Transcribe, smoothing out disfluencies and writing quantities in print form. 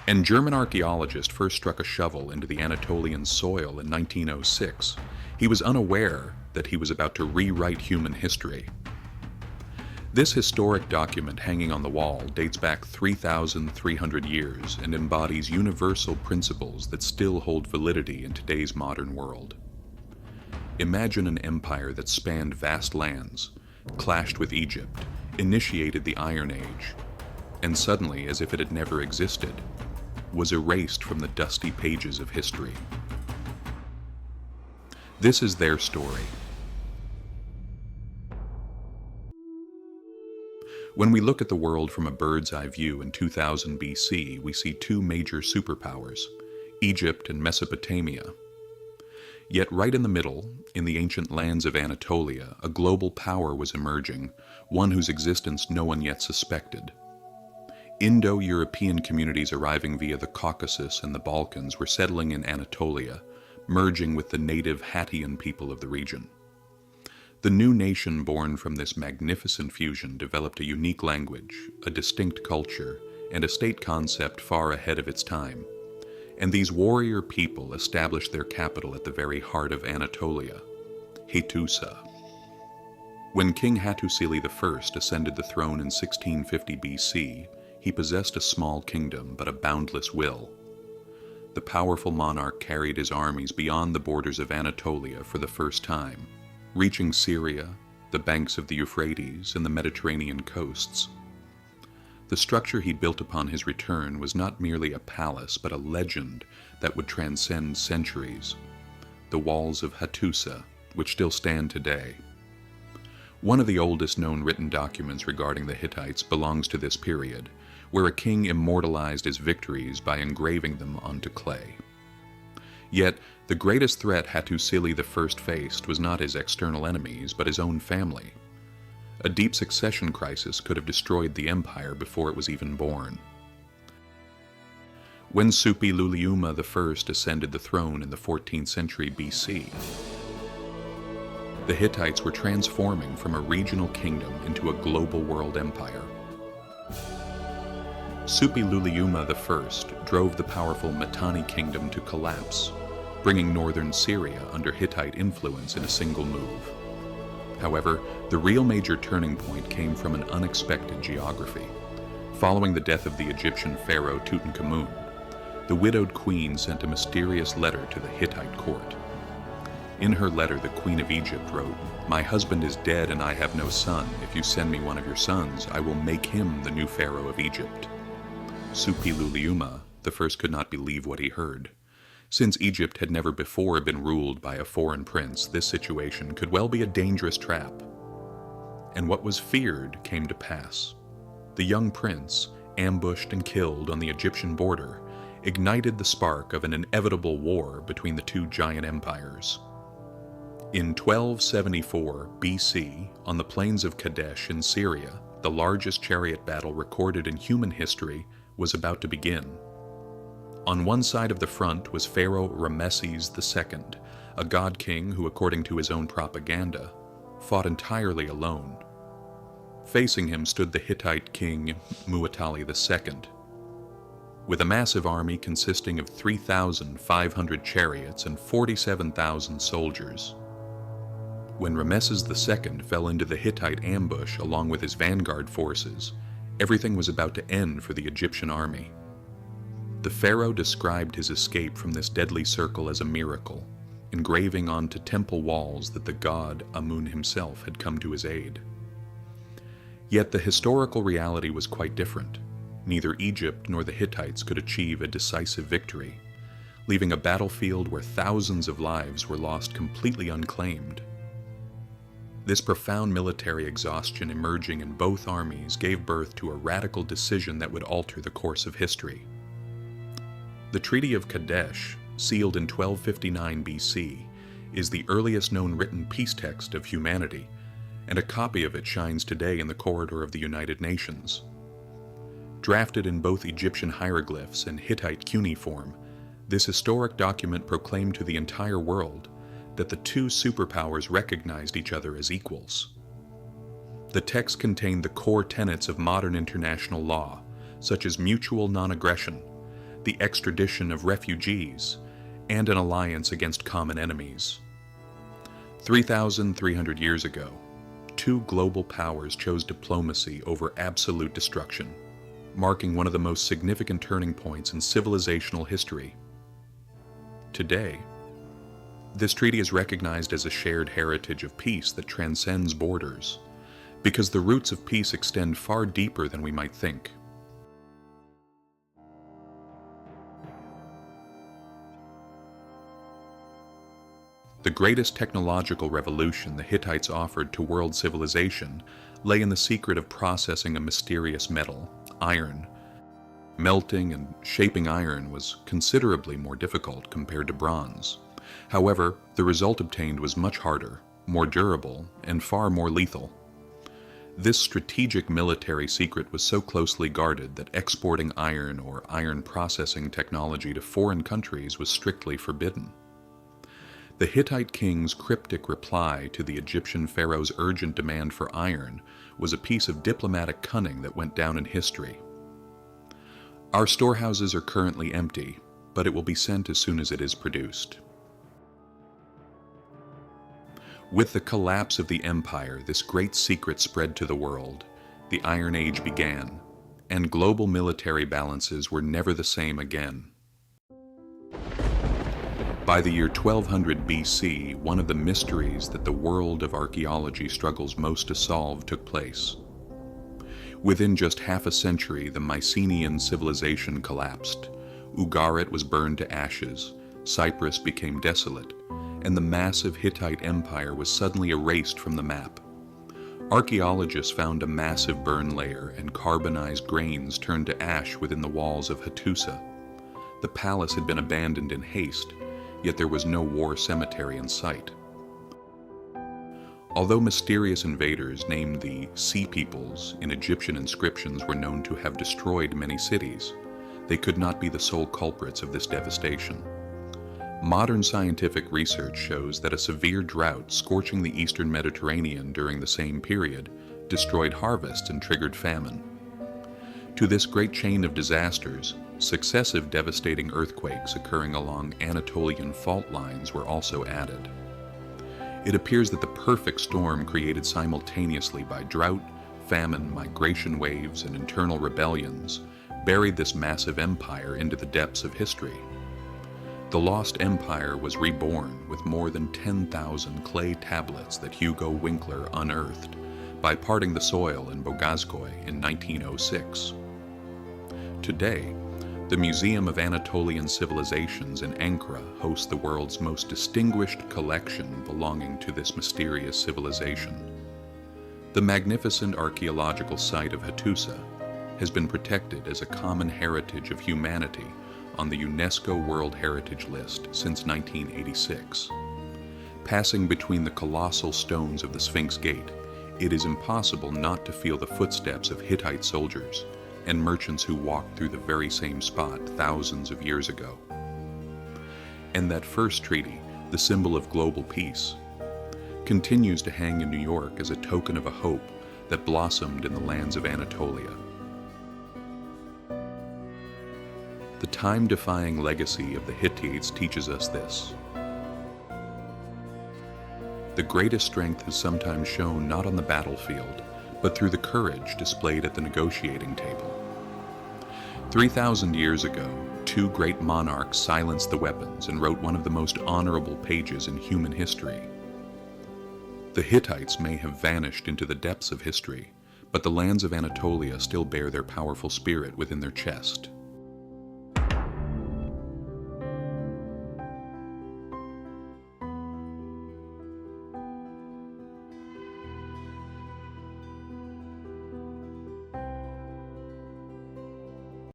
And German archaeologist first struck a shovel into the Anatolian soil in 1906. He was unaware that he was about to rewrite human history. This historic document hanging on the wall dates back 3,300 years and embodies universal principles that still hold validity in today's modern world. Imagine an empire that spanned vast lands, clashed with Egypt, initiated the Iron Age, and suddenly, as if it had never existed, was erased from the dusty pages of history. This is their story. When we look at the world from a bird's eye view in 2000 BC, we see two major superpowers, Egypt and Mesopotamia. Yet right in the middle, in the ancient lands of Anatolia, a global power was emerging, one whose existence no one yet suspected. Indo-European communities arriving via the Caucasus and the Balkans were settling in Anatolia, merging with the native Hattian people of the region. The new nation born from this magnificent fusion developed a unique language, a distinct culture, and a state concept far ahead of its time. And these warrior people established their capital at the very heart of Anatolia, Hattusa. When King Hattusili I ascended the throne in 1650 BC, he possessed a small kingdom but a boundless will. The powerful monarch carried his armies beyond the borders of Anatolia for the first time, reaching Syria, the banks of the Euphrates, and the Mediterranean coasts. The structure he built upon his return was not merely a palace, but a legend that would transcend centuries, the walls of Hattusa, which still stand today. One of the oldest known written documents regarding the Hittites belongs to this period, where a king immortalized his victories by engraving them onto clay. Yet, the greatest threat Hattusili I faced was not his external enemies, but his own family. A deep succession crisis could have destroyed the empire before it was even born. When Suppiluliuma I ascended the throne in the 14th century BC, the Hittites were transforming from a regional kingdom into a global world empire. Suppiluliuma I drove the powerful Mitanni kingdom to collapse, bringing northern Syria under Hittite influence in a single move. However, the real major turning point came from an unexpected geography. Following the death of the Egyptian pharaoh Tutankhamun, the widowed queen sent a mysterious letter to the Hittite court. In her letter, the Queen of Egypt wrote, "My husband is dead and I have no son. If you send me one of your sons, I will make him the new pharaoh of Egypt." Suppiluliuma I could not believe what he heard. Since Egypt had never before been ruled by a foreign prince, this situation could well be a dangerous trap. And what was feared came to pass. The young prince, ambushed and killed on the Egyptian border, ignited the spark of an inevitable war between the two giant empires. In 1274 BC, on the plains of Kadesh in Syria, the largest chariot battle recorded in human history was about to begin. On one side of the front was Pharaoh Rameses II, a god-king who, according to his own propaganda, fought entirely alone. Facing him stood the Hittite king Muwatalli II, with a massive army consisting of 3,500 chariots and 47,000 soldiers. When Rameses II fell into the Hittite ambush along with his vanguard forces, everything was about to end for the Egyptian army. The pharaoh described his escape from this deadly circle as a miracle, engraving onto temple walls that the god Amun himself had come to his aid. Yet the historical reality was quite different. Neither Egypt nor the Hittites could achieve a decisive victory, leaving a battlefield where thousands of lives were lost completely unclaimed. This profound military exhaustion emerging in both armies gave birth to a radical decision that would alter the course of history. The Treaty of Kadesh, sealed in 1259 BC, is the earliest known written peace text of humanity, and a copy of it shines today in the corridor of the United Nations. Drafted in both Egyptian hieroglyphs and Hittite cuneiform, this historic document proclaimed to the entire world that the two superpowers recognized each other as equals. The text contained the core tenets of modern international law, such as mutual non-aggression, the extradition of refugees, and an alliance against common enemies. 3,300 years ago, two global powers chose diplomacy over absolute destruction, marking one of the most significant turning points in civilizational history. Today, this treaty is recognized as a shared heritage of peace that transcends borders, because the roots of peace extend far deeper than we might think. The greatest technological revolution the Hittites offered to world civilization lay in the secret of processing a mysterious metal, iron. Melting and shaping iron was considerably more difficult compared to bronze. However, the result obtained was much harder, more durable, and far more lethal. This strategic military secret was so closely guarded that exporting iron or iron processing technology to foreign countries was strictly forbidden. The Hittite king's cryptic reply to the Egyptian pharaoh's urgent demand for iron was a piece of diplomatic cunning that went down in history. Our storehouses are currently empty, but it will be sent as soon as it is produced. With the collapse of the empire, this great secret spread to the world. The Iron Age began, and global military balances were never the same again. By the year 1200 BC, one of the mysteries that the world of archaeology struggles most to solve took place. Within just half a century, the Mycenaean civilization collapsed. Ugarit was burned to ashes, Cyprus became desolate, and the massive Hittite empire was suddenly erased from the map. Archaeologists found a massive burn layer, and carbonized grains turned to ash within the walls of Hattusa. The palace had been abandoned in haste, yet there was no war cemetery in sight. Although mysterious invaders named the Sea Peoples in Egyptian inscriptions were known to have destroyed many cities, they could not be the sole culprits of this devastation. Modern scientific research shows that a severe drought scorching the eastern Mediterranean during the same period destroyed harvests and triggered famine. To this great chain of disasters, successive devastating earthquakes occurring along Anatolian fault lines were also added. It appears that the perfect storm created simultaneously by drought, famine, migration waves, and internal rebellions buried this massive empire into the depths of history. The lost empire was reborn with more than 10,000 clay tablets that Hugo Winkler unearthed by parting the soil in Bogazkoy in 1906. Today, the Museum of Anatolian Civilizations in Ankara hosts the world's most distinguished collection belonging to this mysterious civilization. The magnificent archaeological site of Hattusa has been protected as a common heritage of humanity on the UNESCO World Heritage List since 1986. Passing between the colossal stones of the Sphinx Gate, it is impossible not to feel the footsteps of Hittite soldiers and merchants who walked through the very same spot thousands of years ago. And that first treaty, the symbol of global peace, continues to hang in New York as a token of a hope that blossomed in the lands of Anatolia. The time-defying legacy of the Hittites teaches us this. The greatest strength is sometimes shown not on the battlefield, but through the courage displayed at the negotiating table. 3,000 years ago, two great monarchs silenced the weapons and wrote one of the most honorable pages in human history. The Hittites may have vanished into the depths of history, but the lands of Anatolia still bear their powerful spirit within their chest.